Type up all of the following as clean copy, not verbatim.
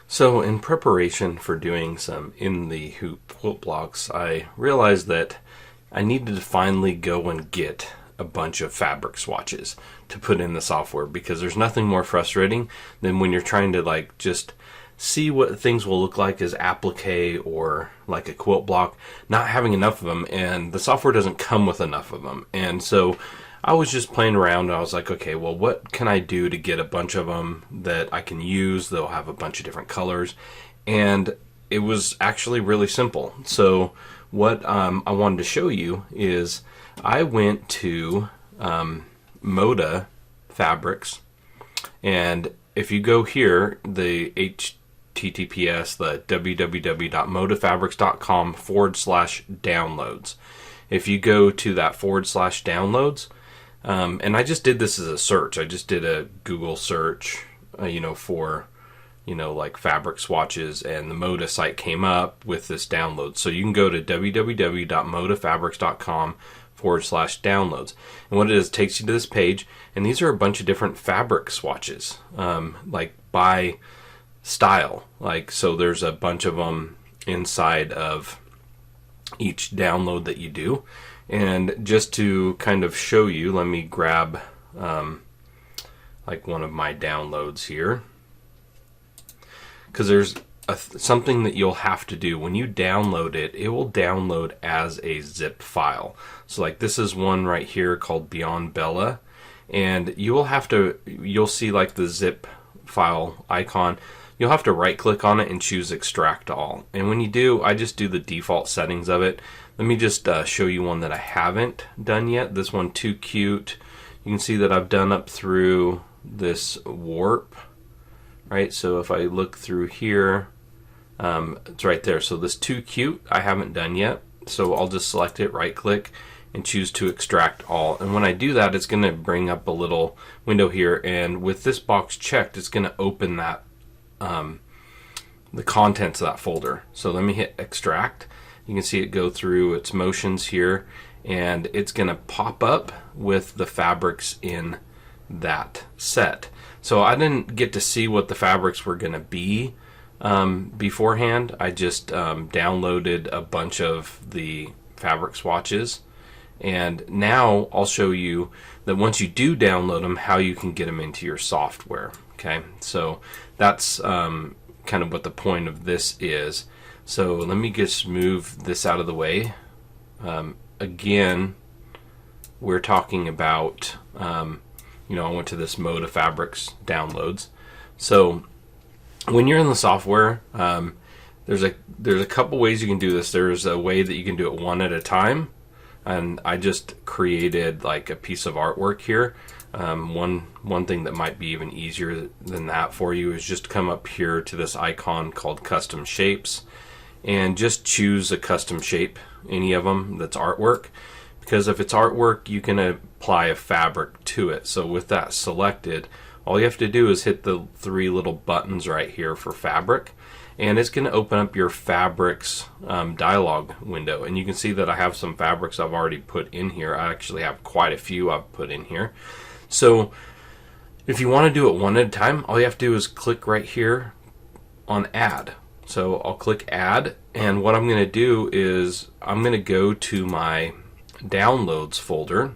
So in preparation for doing some in the hoop quilt blocks, I realized that I needed to finally go and get a bunch of fabric swatches to put in the software, because there's nothing more frustrating than when you're trying to just see what things will look like as applique or like a quilt block, not having enough of them, and the software doesn't come with enough of them. And so I was just playing around, and I was like, okay, well, what can I do to get a bunch of them that I can use? They'll have a bunch of different colors, and it was actually really simple. So what I wanted to show you is I went to Moda Fabrics, and if you go here, the HTTPS, the www.modafabrics.com/downloads. If you go to that /downloads, and I just did this as a search. I just did a Google search, for, like fabric swatches, and the Moda site came up with this download. So you can go to www.modafabrics.com/downloads. And what it is, it takes you to this page, and these are a bunch of different fabric swatches, like by style. So there's a bunch of them inside of each download that you do. And just to kind of show you, let me grab one of my downloads here, because there's something that you'll have to do when you download it. It will download as a zip file. So this is one right here called Beyond Bella, and you'll see the zip file icon. You'll have to right click on it and choose extract all. And when you do, I just do the default settings of it. Let me just show you one that I haven't done yet. This one, Too Cute. You can see that I've done up through this warp, right? So if I look through here, it's right there. So this Too Cute I haven't done yet. So I'll just select it, right click, and choose to extract all. And when I do that, it's going to bring up a little window here. And with this box checked, it's going to open that the contents of that folder. So let me hit extract. You can see it go through its motions here, and it's going to pop up with the fabrics in that set. So I didn't get to see what the fabrics were going to be beforehand. I just downloaded a bunch of the fabric swatches, and now I'll show you that once you do download them, how you can get them into your software. Okay, so that's kind of what the point of this is. So let me just move this out of the way. Again, we're talking about, I went to this Moda Fabrics downloads. So when you're in the software, there's a couple ways you can do this. There's a way that you can do it one at a time, and I just created a piece of artwork here. One thing that might be even easier than that for you is just come up here to this icon called Custom Shapes, and just choose a custom shape, any of them that's artwork, because if it's artwork, you can apply a fabric to it. So with that selected, all you have to do is hit the three little buttons right here for fabric, and it's going to open up your fabrics dialog window. And you can see that I have some fabrics I've already put in here. I actually have quite a few I've put in here. So if you want to do it one at a time, all you have to do is click right here on add. So I'll click add, and what I'm going to do is I'm going to go to my downloads folder,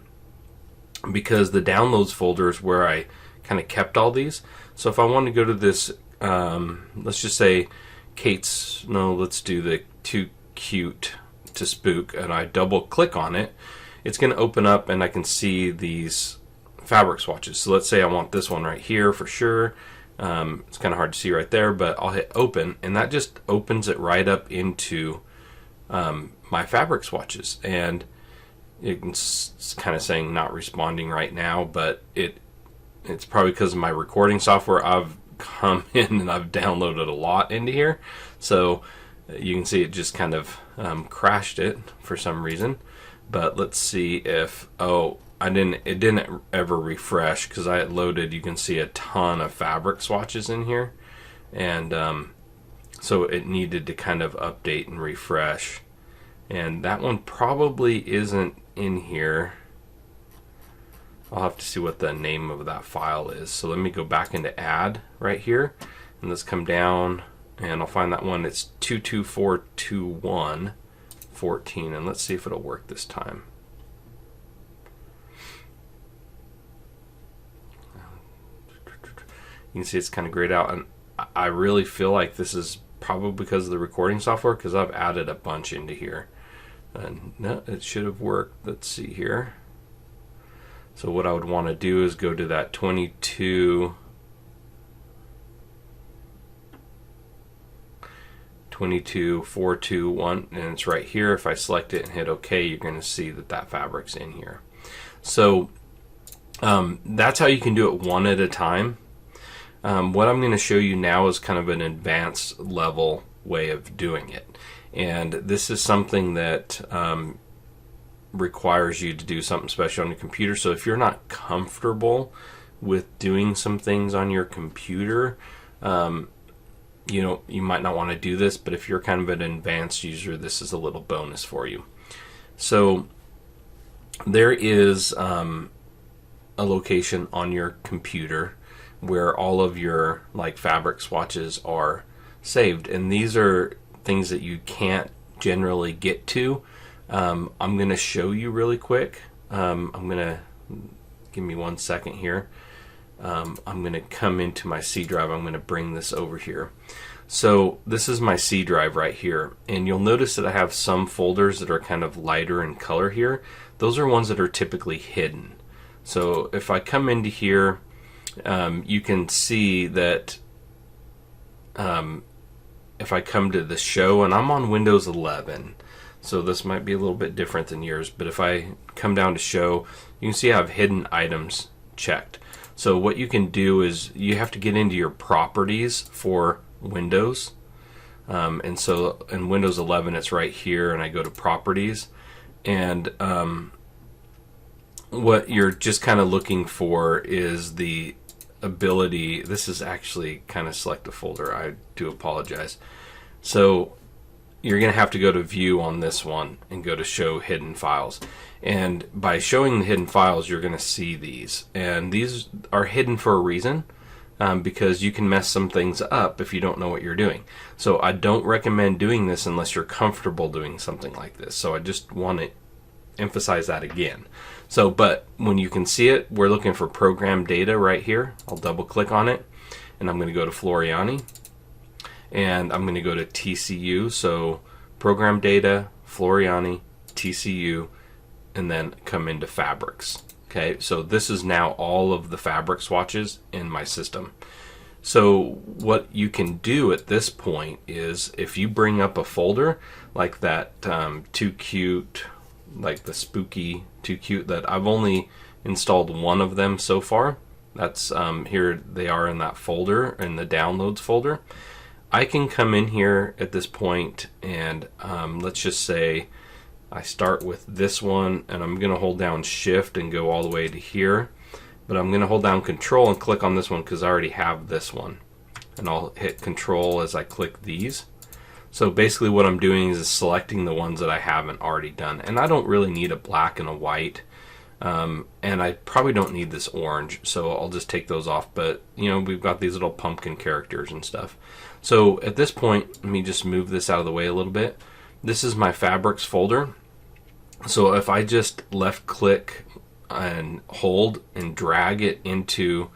because the downloads folder is where I kind of kept all these. So if I want to go to this, let's just say let's do the Too Cute to Spook, and I double click on it, it's going to open up and I can see these fabric swatches. So let's say I want this one right here for sure. It's kind of hard to see right there, but I'll hit open, and that just opens it right up into my fabric swatches. And it's kind of saying not responding right now, but it's probably because of my recording software. I've come in and I've downloaded a lot into here, so you can see it just kind of crashed it for some reason. But let's see if it didn't ever refresh, because I had loaded, you can see a ton of fabric swatches in here, and so it needed to kind of update and refresh, and that one probably isn't in here. I'll have to see what the name of that file is. So let me go back into add right here, and let's come down and I'll find that one. It's 2242114, and let's see if it'll work this time. You can see it's kind of grayed out, and I really feel like this is probably because of the recording software, because I've added a bunch into here. And no, it should have worked. Let's see here. So what I would want to do is go to that 22421, and it's right here. If I select it and hit OK, you're going to see that that fabric's in here. So that's how you can do it one at a time. What I'm going to show you now is kind of an advanced level way of doing it. And this is something that requires you to do something special on your computer. So if you're not comfortable with doing some things on your computer, you might not want to do this, but if you're kind of an advanced user, this is a little bonus for you. So there is a location on your computer where all of your fabric swatches are saved, and these are things that you can't generally get to. I'm going to show you really quick. I'm going to give me 1 second here. I'm going to come into my C drive. I'm going to bring this over here. So this is my C drive right here, and you'll notice that I have some folders that are kind of lighter in color here. Those are ones that are typically hidden. So if I come into here, you can see that if I come to the show, and I'm on Windows 11, so this might be a little bit different than yours, but if I come down to show, you can see I have hidden items checked. So what you can do is you have to get into your properties for Windows, and so in Windows 11 it's right here, and I go to properties, and what you're just kind of looking for is the ability. This is actually kind of select a folder. I do apologize. So you're going to have to go to view on this one and go to show hidden files. And by showing the hidden files, you're going to see these. And these are hidden for a reason, because you can mess some things up if you don't know what you're doing. So I don't recommend doing this unless you're comfortable doing something like this. So I just want to emphasize that again. So, but when you can see it, we're looking for program data right here. I'll double click on it, and I'm going to go to Floriani, and I'm going to go to TCU. So program data, Floriani, TCU, and then come into fabrics. Okay, so this is now all of the fabric swatches in my system. So what you can do at this point is, if you bring up a folder like that Too Cute, like the spooky Too Cute, that I've only installed one of them so far. That's here they are in that folder, in the downloads folder. I can come in here at this point, and let's just say I start with this one, and I'm going to hold down shift and go all the way to here, but I'm going to hold down control and click on this one because I already have this one, and I'll hit control as I click these. So basically what I'm doing is selecting the ones that I haven't already done. And I don't really need a black and a white. And I probably don't need this orange. So I'll just take those off. But, we've got these little pumpkin characters and stuff. So at this point, let me just move this out of the way a little bit. This is my fabrics folder. So if I just left click and hold and drag it into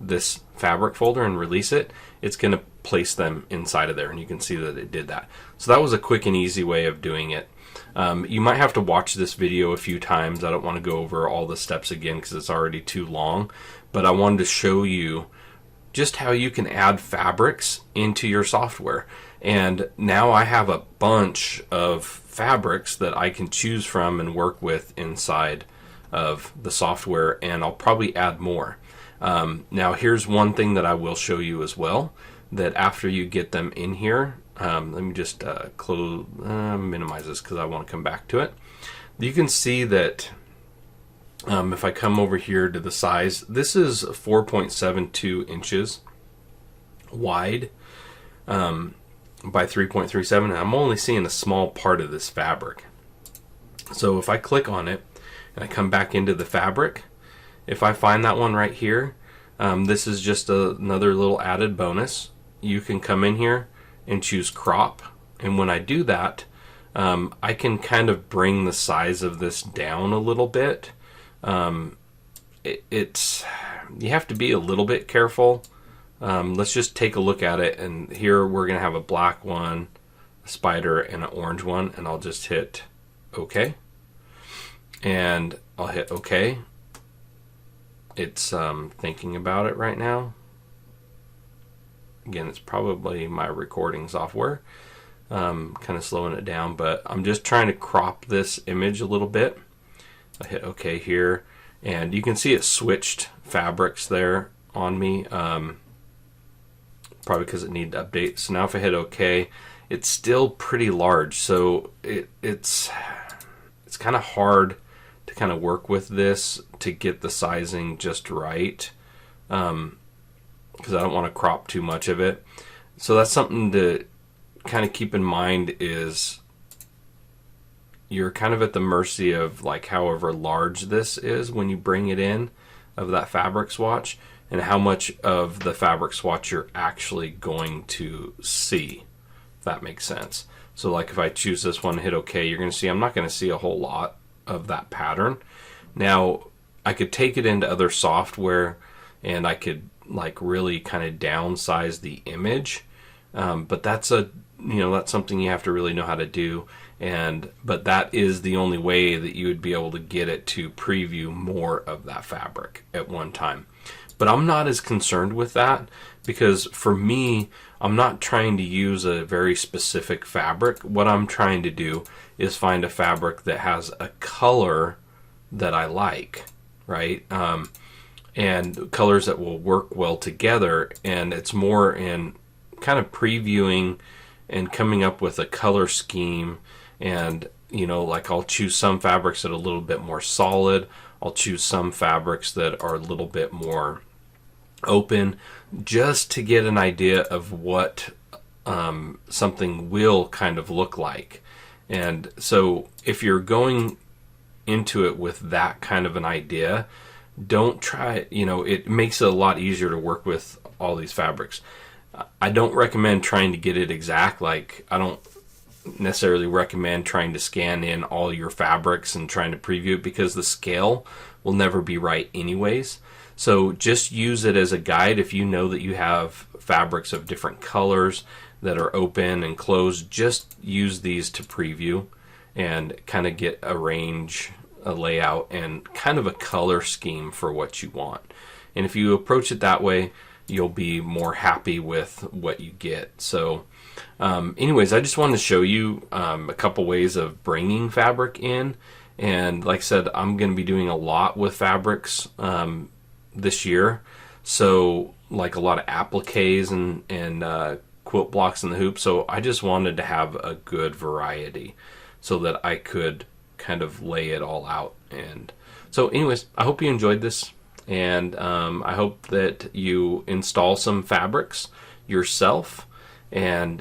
this fabric folder and release it, it's going to place them inside of there, and you can see that it did that. So that was a quick and easy way of doing it. You might have to watch this video a few times. I don't want to go over all the steps again because it's already too long, but I wanted to show you just how you can add fabrics into your software. And now I have a bunch of fabrics that I can choose from and work with inside of the software, and I'll probably add more. Now here's one thing that I will show you as well, that after you get them in here, let me just minimize this because I want to come back to it. You can see that if I come over here to the size, this is 4.72 inches wide by 3.37, and I'm only seeing a small part of this fabric. So if I click on it and I come back into the fabric, if I find that one right here, this is just another little added bonus. You can come in here and choose crop. And when I do that, I can kind of bring the size of this down a little bit. It's you have to be a little bit careful. Let's just take a look at it, and here we're going to have a black one, a spider, and an orange one, and I'll just hit OK. And I'll hit OK. It's thinking about it right now. Again, it's probably my recording software. Kind of slowing it down, but I'm just trying to crop this image a little bit. I hit OK here, and you can see it switched fabrics there on me, probably because it needed to update. So now if I hit OK, it's still pretty large, so it's kind of hard to kind of work with this to get the sizing just right, because I don't want to crop too much of it. So that's something to kind of keep in mind, is you're kind of at the mercy of like however large this is when you bring it in of that fabric swatch, and how much of the fabric swatch you're actually going to see, if that makes sense. So like if I choose this one, hit OK, you're going to see I'm not going to see a whole lot of that pattern. Now I could take it into other software and I could like really kind of downsize the image, but that's that's something you have to really know how to do. But that is the only way that you would be able to get it to preview more of that fabric at one time. But I'm not as concerned with that, because for me, I'm not trying to use a very specific fabric. What I'm trying to do is find a fabric that has a color that I like, right? And colors that will work well together. And it's more in kind of previewing and coming up with a color scheme. And like I'll choose some fabrics that are a little bit more solid. I'll choose some fabrics that are a little bit more open, just to get an idea of what something will kind of look like. And so if you're going into it with that kind of an idea, don't try, it makes it a lot easier to work with all these fabrics. I don't recommend trying to get it exact. Like, I don't necessarily recommend trying to scan in all your fabrics and trying to preview it, because the scale will never be right anyways. So just use it as a guide. If you know that you have fabrics of different colors that are open and closed, just use these to preview and kind of get a range, a layout, and kind of a color scheme for what you want. And if you approach it that way, you'll be more happy with what you get. So anyways, I just wanted to show you a couple ways of bringing fabric in. And like I said, I'm going to be doing a lot with fabrics this year. So like a lot of appliques and quilt blocks in the hoop. So I just wanted to have a good variety so that I could kind of lay it all out. And so anyways, I hope you enjoyed this. And I hope that you install some fabrics yourself and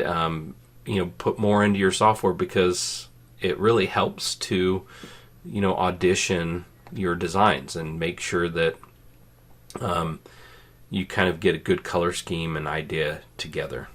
put more into your software, because it really helps to audition your designs and make sure that you kind of get a good color scheme and idea together.